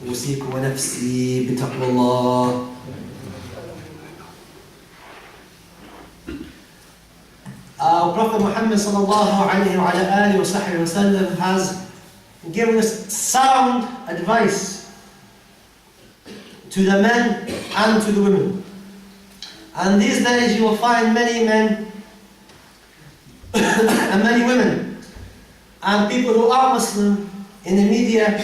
أوصيكم ونفسي بتقوى الله. Our Prophet Muhammad sallallahu alayhi wa alihi wa sahbihi wa sallam has given us sound advice to the men and to the women. And these days you will find many men and many women and people who are Muslim in the media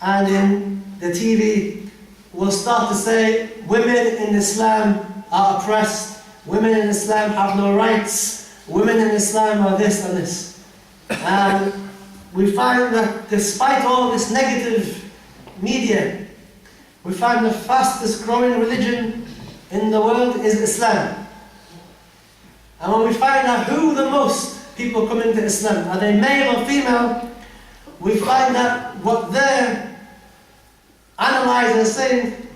and in the TV will start to say women in Islam are oppressed, women in Islam have no rights, women in Islam are this and this. And we find that despite all this negative media, we find the fastest growing religion in the world is Islam. And when we find out who the most people come into Islam, are they male or female, we find that what they're analysing and saying,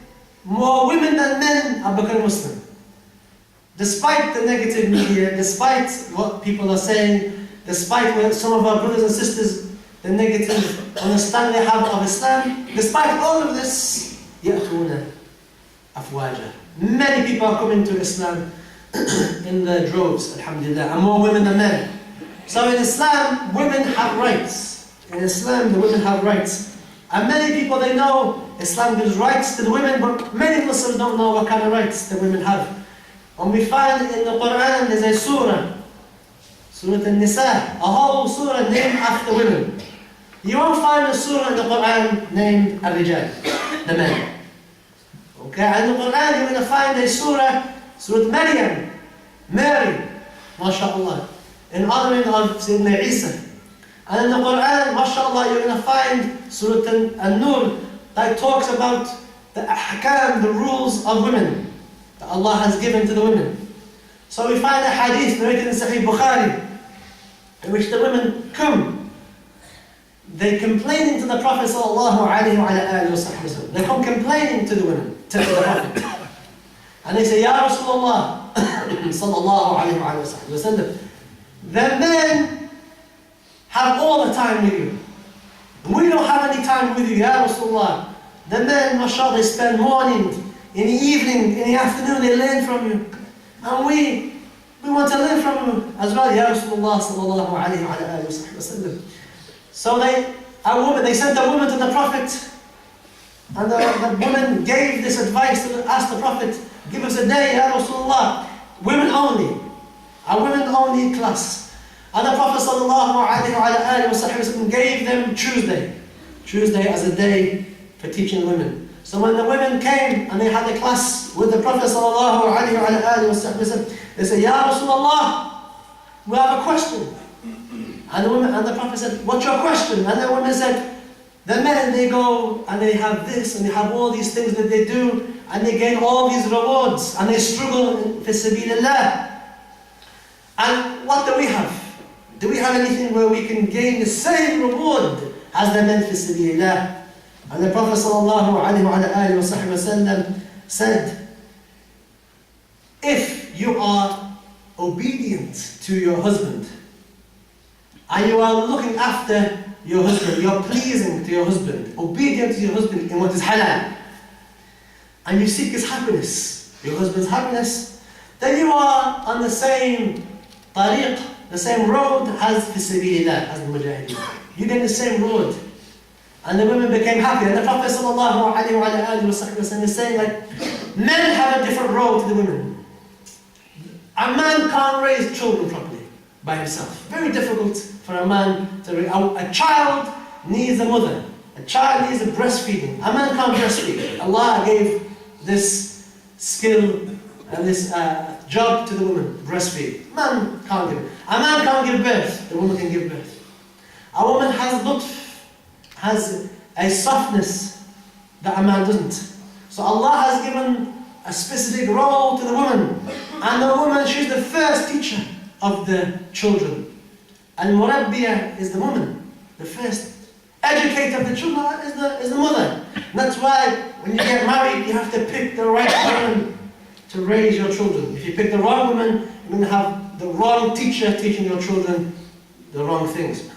more women than men are becoming Muslim. Despite the negative media, despite what people are saying, despite what some of our brothers and sisters, the negative understanding they have of Islam, despite all of this, يَأْتُونَ أَفْوَاجًا. Many people are coming to Islam in their droves, alhamdulillah, and more women than men. So in Islam, women have rights. In Islam, the women have rights. And many people, they know Islam gives rights to the women, but many Muslims don't know what kind of rights the women have. And we find in the Quran, there's a surah, Surah An-Nisa, a whole surah named after women. You won't find a surah in the Quran named Al-Rijal, the men. Okay, and in the Quran you're going to find a surah, Surah Maryam, Mary, mashallah, in honoring of Sayyidina Isa. And in the Quran, mashallah, you're going to find Surah An-Nur that talks about the ahkam, the rules of women that Allah has given to the women. So we find a hadith narrated in Sahih Bukhari in which the women come. They complaining to the Prophet sallallahu alayhi wa sallam. They come complaining to the women, to the Prophet. And they say, Ya Rasulullah sallallahu alayhi wa sallam, the men have all the time with you. We don't have any time with you, Ya Rasulullah. The men, mashallah, they spend morning, in the evening, in the afternoon, they learn from you. And we want to learn from you as well, Ya Rasulullah sallallahu alayhi wa sallam. So they sent a woman to the Prophet, and the woman gave this advice to ask the Prophet, give us a day, Ya Rasulullah, women only, a women only class. And the Prophet ﷺ gave them Tuesday as a day for teaching women. So when the women came and they had a class with the Prophet ﷺ, they said, Ya Rasulullah, we have a question. And the Prophet said, what's your question? And the women said, the men, they go and they have this and they have all these things that they do and they gain all these rewards and they struggle fi sabilillah. And what do we have? Do we have anything where we can gain the same reward as the men fi sabilillah? And the Prophet ﷺ said, if you are obedient to your husband, and you are looking after your husband, you are pleasing to your husband, obedient to your husband in what is halal, and you seek his happiness, your husband's happiness, then you are on the same tariq, the same road as fi sabilillah, as the mujahideen. You get the same road. And the women became happy. And the Prophet ﷺ is saying, like, men have a different road to the women. A man can't raise children properly by himself. Very difficult for a man to raise. A child needs a mother. A child needs a breastfeeding. A man can't breastfeed. Allah gave this skill and this job to the woman, breastfeed. Man can't give it. A man can't give birth. The woman can give birth. A woman has lutf, has a softness that a man doesn't. So Allah has given a specific role to the woman. And the woman, she's the first teacher of the children. And Murabbiyah is the woman. The first educator of the children is the mother. And that's why when you get married, you have to pick the right woman to raise your children. If you pick the wrong woman, you're going to have the wrong teacher teaching your children the wrong things.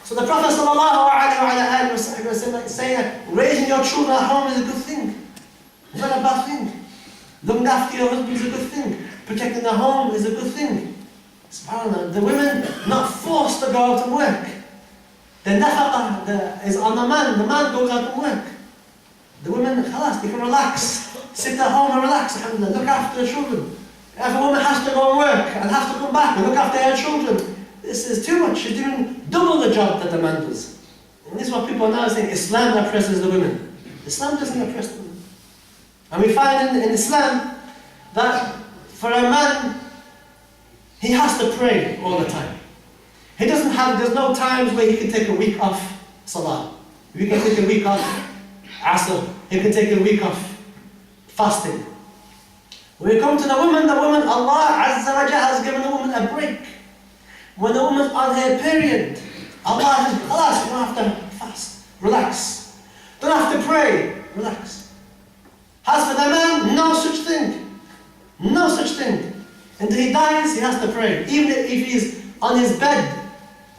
So the Prophet ﷺ your children at home is a good thing. It's not a bad thing. Looking after your husband is a good thing. Protecting the home is a good thing. SubhanAllah, the women not forced to go out and work. The nafaqah is on the man goes out and work. The women, khalas, they can relax, sit at home and relax, alhamdulillah, look after the children. If a woman has to go and work and has to come back and look after her children, this is too much. She's doing double the job that the man does. And this is what people are now saying, Islam oppresses the women. Islam doesn't oppress the women. And we find in Islam that for a man, he has to pray all the time. There's no times where he can take a week off salah. He can take a week off asr. He can take a week off fasting. When we come to the woman, Allah Azza wa Jalla has given the woman a break. When the woman's on her period, Allah says, khalas, you don't have to fast. Relax. Don't have to pray. Relax. As for the man, no such thing. No such thing. Until he dies, he has to pray. Even if he's on his bed,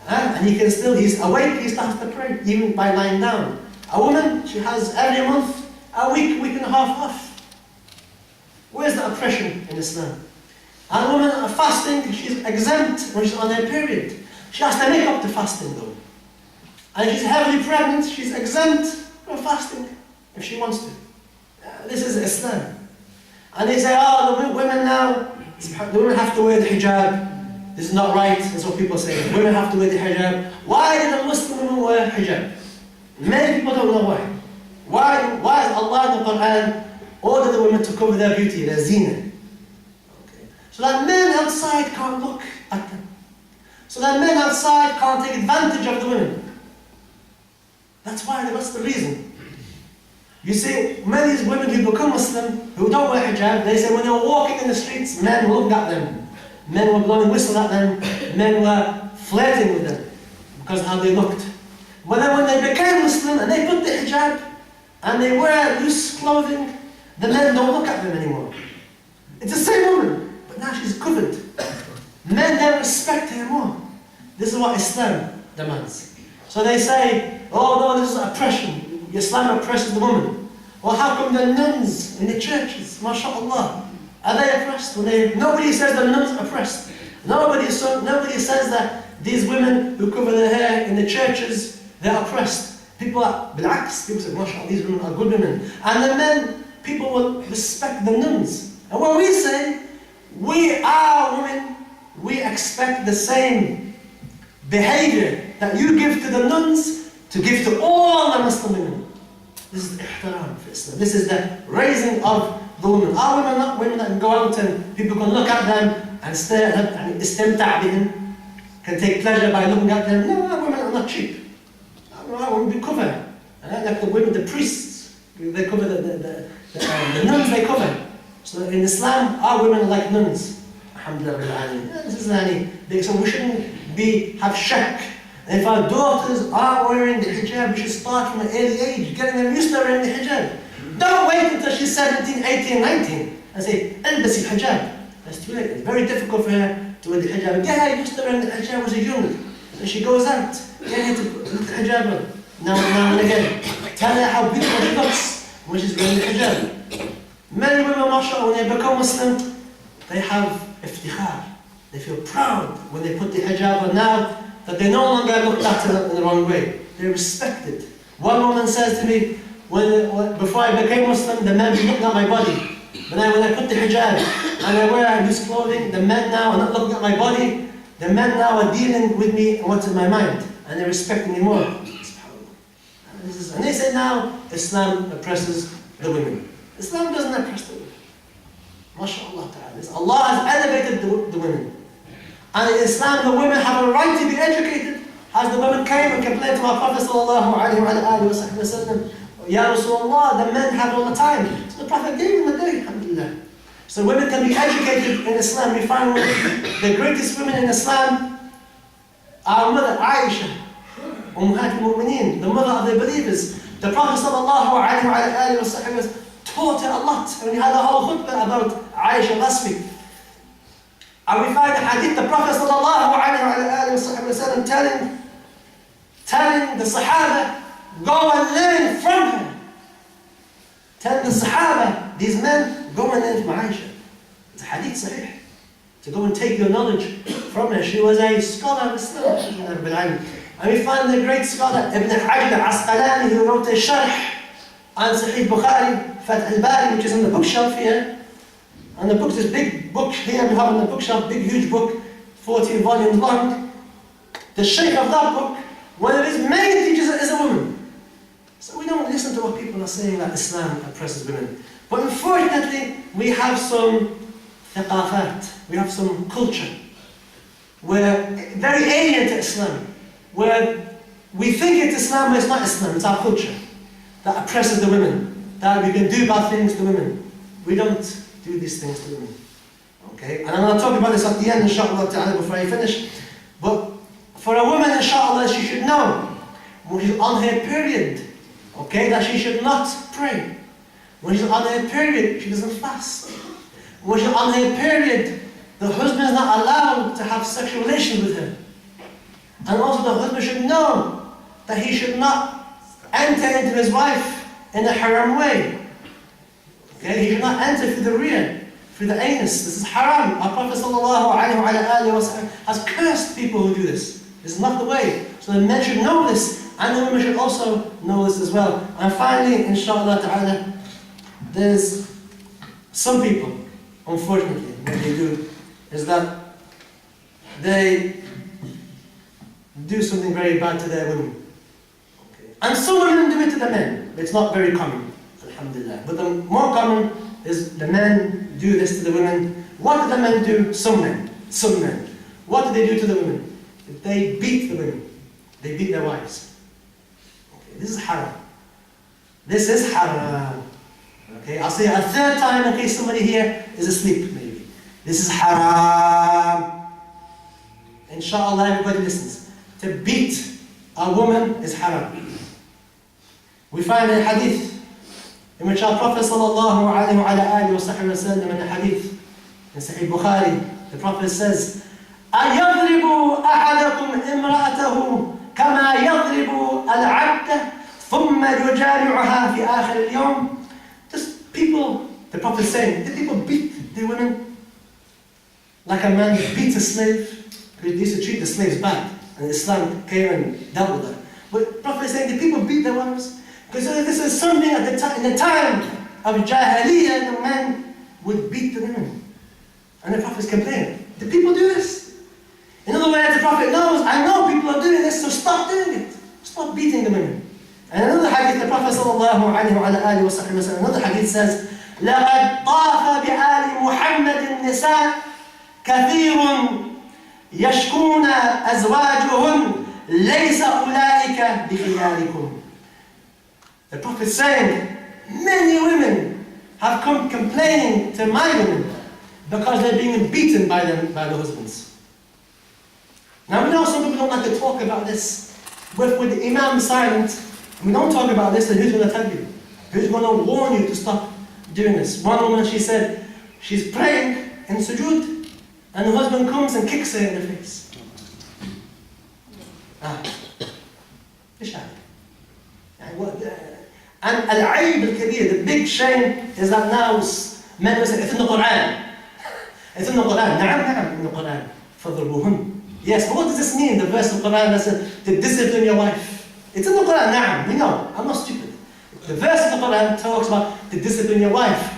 and he's awake, he still has to pray, even by lying down. A woman, she has every month, a week and a half off. Where's the oppression in Islam? And a woman fasting, she's exempt when she's on her period. She has to make up the fasting though. And if she's heavily pregnant, she's exempt from fasting if she wants to. This is Islam. And they say, oh, the women now, the women have to wear the hijab. This is not right. That's what people say. Women have to wear the hijab. Why did a Muslim woman wear hijab? Many people don't know why. Why is Allah in the Quran ordered the women to cover their beauty, their zina? Okay. So that men outside can't look at them. So that men outside can't take advantage of the women. That's the reason. You see, many of these women who become Muslim, who don't wear hijab, they say when they were walking in the streets, men looked at them. Men were blowing whistles at them. Men were flirting with them because of how they looked. But then when they became Muslim and they put the hijab and they wear loose clothing, the men don't look at them anymore. It's the same woman, but now she's covered. Men then respect her more. This is what Islam demands. So they say, oh no, this is oppression. Islam oppresses the woman. Well, how come the nuns in the churches, mashallah, are they oppressed? Nobody says the nuns are oppressed. Nobody says that these women who cover their hair in the churches, they're oppressed. People say, mashallah, these women are good women. And the men, people will respect the nuns. And when we say, we are women, we expect the same behavior that you give to the nuns to give to all the Muslim women. This is ihtaram for Islam. This is the raising of the women. Our women are not women that can go out and people can look at them and stare at them and istimta' bihim, can take pleasure by looking at them. No, our women are not cheap. Our women we cover. Like the women, the priests, they cover the nuns, they cover. So in Islam, our women are like nuns. Alhamdulillah. This is so we shouldn't have shak. And if our daughters are wearing the hijab, we should start from an early age, getting them used to wearing the hijab. Don't wait until she's 17, 18, 19 and say, "Elbasi hijab." That's too late. It's very difficult for her to wear the hijab. Get her used to wearing the hijab when she's young. So she goes out, get her to put the hijab on, now and again. Tell her how beautiful she looks when she's wearing the hijab. Many women, mashallah, when they become Muslim, they have iftikhar. They feel proud when they put the hijab on now, that they no longer looked at it in the wrong way. They're respected. One woman says to me, before I became Muslim, the men were looking at my body. But now when I put the hijab and I wear loose clothing, the men now are not looking at my body. The men now are dealing with me and what's in my mind. And they're respecting me more. And they say now, Islam oppresses the women. Islam doesn't oppress the women. MashaAllah ta'ala. Allah has elevated the women. And in Islam, the women have a right to be educated. As the women came and complained to our Prophet sallallahu alayhi wa sallam, Ya Rasulullah, the men have all the time. So the Prophet gave them a day, alhamdulillah. So women can be educated in Islam. We find the greatest women in Islam, our mother Aisha, Ummahat al-Mu'mineen, the mother of the believers. The Prophet sallallahu alayhi wa sallam taught her a lot. And we had a whole khutbah about Aisha last week. And we find a hadith, the Prophet sallallahu alayhi wa sallam telling the Sahaba, go and learn from her. telling the Sahaba, these men, go and learn from Aisha. It's a hadith sahih. To go and take your knowledge from her. She was a scholar of Islam. And we find the great scholar Ibn Hajar al-Asqalani, who wrote a sharh on Sahih Bukhari, Fath al-Bari, which is on the bookshelf here. And the book, this big book here we have on the bookshelf, big huge book, 14 volumes long. The Shaykh of that book, one of his main teachers is a woman. So we don't listen to what people are saying that Islam oppresses women. But unfortunately, we have some thaqafat, we have some culture, where very alien to Islam, where we think it's Islam, but it's not Islam, it's our culture, that oppresses the women, that we can do bad things to women. We don't do these things to women. Okay? And I'm going to talk about this at the end, inshallah ta'ala, before I finish. But for a woman, inshallah, she should know, when she's on her period, okay, that she should not pray. When she's on her period, she doesn't fast. When she's on her period, the husband is not allowed to have sexual relations with her. And also the husband should know that he should not enter into his wife in a haram way. Okay? He should not enter through the rear, through the anus. This is haram. Our Prophet ﷺ has cursed people who do this. This is not the way. So the men should know this, and the women should also know this as well. And finally, inshallah ta'ala, there's some people, unfortunately, what they do is that they do something very bad to their women. Okay. And some women do it to the men. It's not very common, alhamdulillah. But the more common is the men do this to the women. What do the men do? Some men. What do they do to the women? They beat the women. They beat their wives. Okay. This is haram. This is haram. Okay, I'll say it a third time in case somebody here is asleep, maybe. This is haram. Inshallah, everybody listens. To beat a woman is haram. We find a hadith in which our Prophet sallallahu alayhi wa sallam in a hadith in Sahih Bukhari, the Prophet says, أَيَضْرِبُ أَحَدَكُمْ إِمْرَأَتَهُ كَمَا يَضْرِبُ الْعَبْدَ ثُمَّ يُجَامِعُهَا فِي آخِرِ الْيَوْمِ. People, the Prophet is saying, did people beat the women like a man beats a slave? Because they used to treat the slaves bad, and Islam came and dealt with that. But the Prophet is saying, did people beat their wives? Because this is something at in the time of Jahiliyyah, the men would beat the women. And the Prophet is complaining, did people do this? In other words, the Prophet knows, I know people are doing this, so stop doing it. Stop beating the women. And another hadith, the Prophet sallallahu alayhi wa sallam, another hadith says, لَقَدْ طَافَ بِآلِ مُحَمَّدٍ النِّسَاء كَثِيرٌ يَشْكُونَ أَزْوَاجُهُنْ لَيْسَ أُولَٰئِكَ بِخِيَارِكُمْ. The Prophet is saying, many women have come complaining to my women because they're being beaten by the husbands. Now we know some people don't like to talk about this. With the Imam silent, we don't talk about this, then who's going to tell you? Who's going to warn you to stop doing this? One woman, she said, she's praying in sujood, and the husband comes and kicks her in the face. And al-ayb al-kabir, the big shame is that now men will say, it's in the Quran. It's in the Quran. Na'am, in the Quran. فَضْرِبُوهُنْ. Yes, but what does this mean? The verse of the Quran that says to discipline your wife. It's in the Quran, na'am, we know. I'm not stupid. The verse of the Quran talks about to discipline your wife.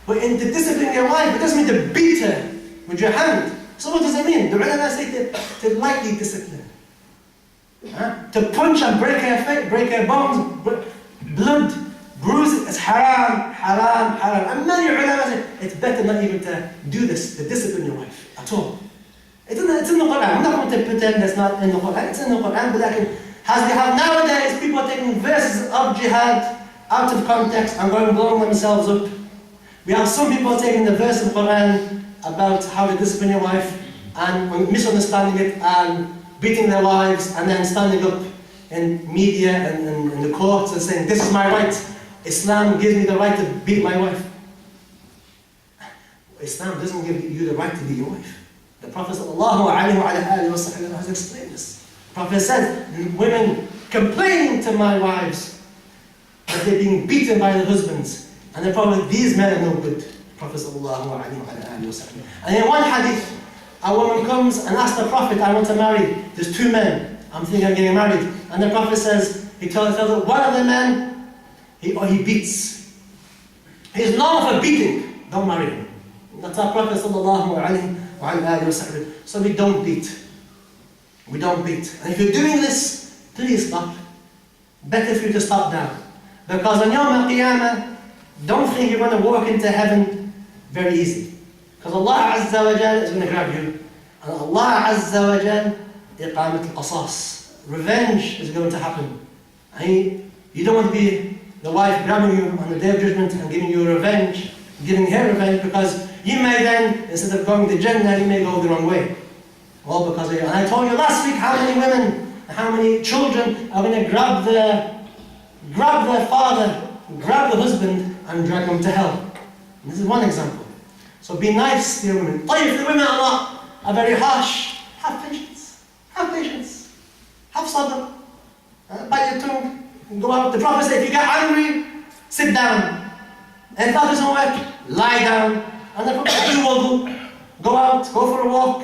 But in to discipline your wife, it doesn't mean to beat her with your hand. So what does it mean? The ulama say to lightly discipline. To punch and break her face, break her bones, blood, bruise it. It's haram, haram, haram. And many ulama say it's better not even to do this, to discipline your wife at all. It's in the Quran. I'm not going to pretend that's not in the Quran. It's in the Quran, but as we have nowadays, people are taking verses of jihad out of context and going blowing themselves up. We have some people taking the verse of the Quran about how to discipline your wife and misunderstanding it and beating their wives and then standing up in media and in the courts and saying, this is my right. Islam gives me the right to beat my wife. Islam doesn't give you the right to beat your wife. The Prophet ﷺ has explained this. The Prophet said, women complaining to my wives that they're being beaten by their husbands. And the Prophet, these men are no good. Prophet sallallahu alayhi wa sallam. And in one hadith, a woman comes and asks the Prophet, I want to marry. There's two men. I'm thinking I'm getting married. And the Prophet says, he tells her, one of the men, he beats. He's known for beating. Don't marry him. That's our Prophet sallallahu alayhi wa sallam. So we don't beat. We don't beat. And if you're doing this, please stop. Better for you to stop now. Because on Yawm al-Qiyamah, don't think you're going to walk into heaven very easy. Because Allah Azza wa Jal is going to grab you. And Allah Azza wa Jal, iqamat al-qasas. Revenge is going to happen. And you don't want to be the wife grabbing you on the Day of Judgment and giving you revenge, giving her revenge, because you may then, instead of going to Jannah, you may go the wrong way. All because of you. And I told you last week how many women, how many children are going to grab their father, grab the husband, and drag them to hell. And this is one example. So be nice, dear women. If the women are very harsh, have patience. Have patience. Have sabr. Bite your tongue. Go out. The Prophet said, if you get angry, sit down. And if that doesn't work, lie down. And the Prophet said, do wudu. Go out, go for a walk.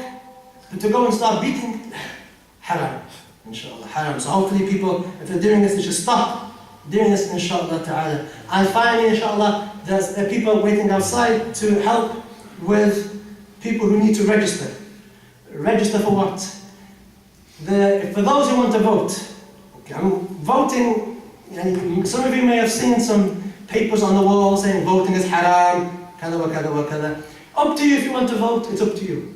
But to go and start beating, haram. Inshallah, haram. So hopefully people, if they're doing this, they should stop doing this, inshallah ta'ala. And finally, inshallah, there's people waiting outside to help with people who need to register. Register for what? For those who want to vote. Okay, I'm voting, and some of you may have seen some papers on the wall saying voting is haram, kada wa kada wa kada. Up to you if you want to vote, it's up to you.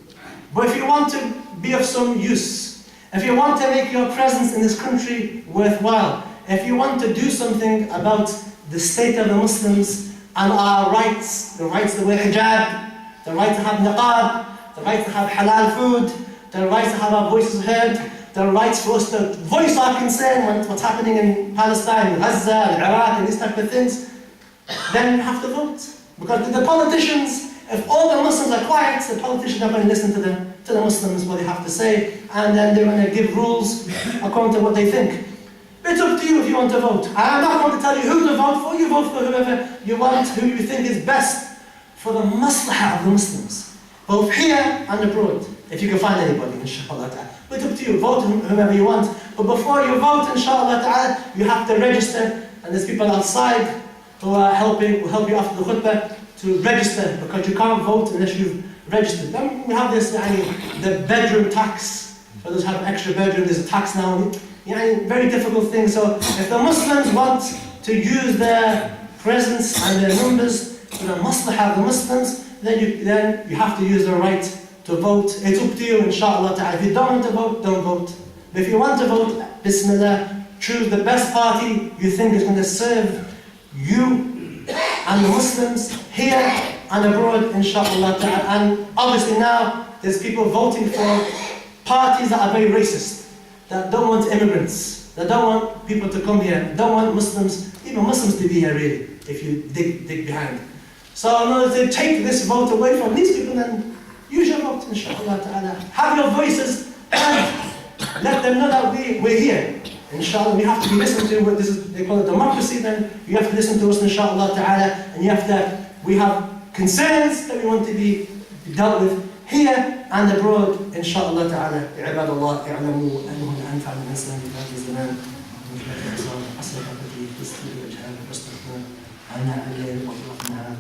But if you want to be of some use, if you want to make your presence in this country worthwhile, if you want to do something about the state of the Muslims and our rights, the rights to wear hijab, the right to have niqab, the right to have halal food, the right to have our voices heard, the rights for us to voice our concern when what's happening in Palestine, Gaza, Iraq, and these type of things, then you have to vote. Because the politicians, if all the Muslims are quiet, the politicians are going to listen to the Muslims, what they have to say, and then they're going to give rules according to what they think. It's up to you if you want to vote. I'm not going to tell you who to vote for. You vote for whoever you want, who you think is best for the maslahah of the Muslims, both here and abroad, if you can find anybody, inshallah ta'ala. But it's up to you, vote whomever you want. But before you vote, inshallah ta'ala, you have to register, and there's people outside who are helping, will help you after the khutbah to register, because you can't vote unless you've registered. Then we have this, the bedroom tax. For those who have extra bedroom, there's a tax now. Very difficult thing. So if the Muslims want to use their presence and their numbers for the maslahah of the Muslims, then you have to use the right to vote. It's up to you, inshallah ta'ala. If you don't want to vote, don't vote. But if you want to vote, bismillah, choose the best party you think is going to serve you and the Muslims here and abroad, inshallah ta'ala. And obviously now, there's people voting for parties that are very racist, that don't want immigrants, that don't want people to come here, don't want Muslims, even Muslims to be here really, if you dig behind. So in order to take this vote away from these people, then use your vote, inshallah ta'ala. Have your voices and let them know that we're here. Inshallah, we have to be listened to. They call it democracy. Then you have to listen to us, inshallah ta'ala, and we have concerns that we want to be dealt with here and abroad, inshallah ta'ala. عباد الله اعلموا أنه الأنفع من الإسلام في هذا الزمان من خلال حسن حقيقي تستوي وجهها واستغفر عنها الليل وطلقناها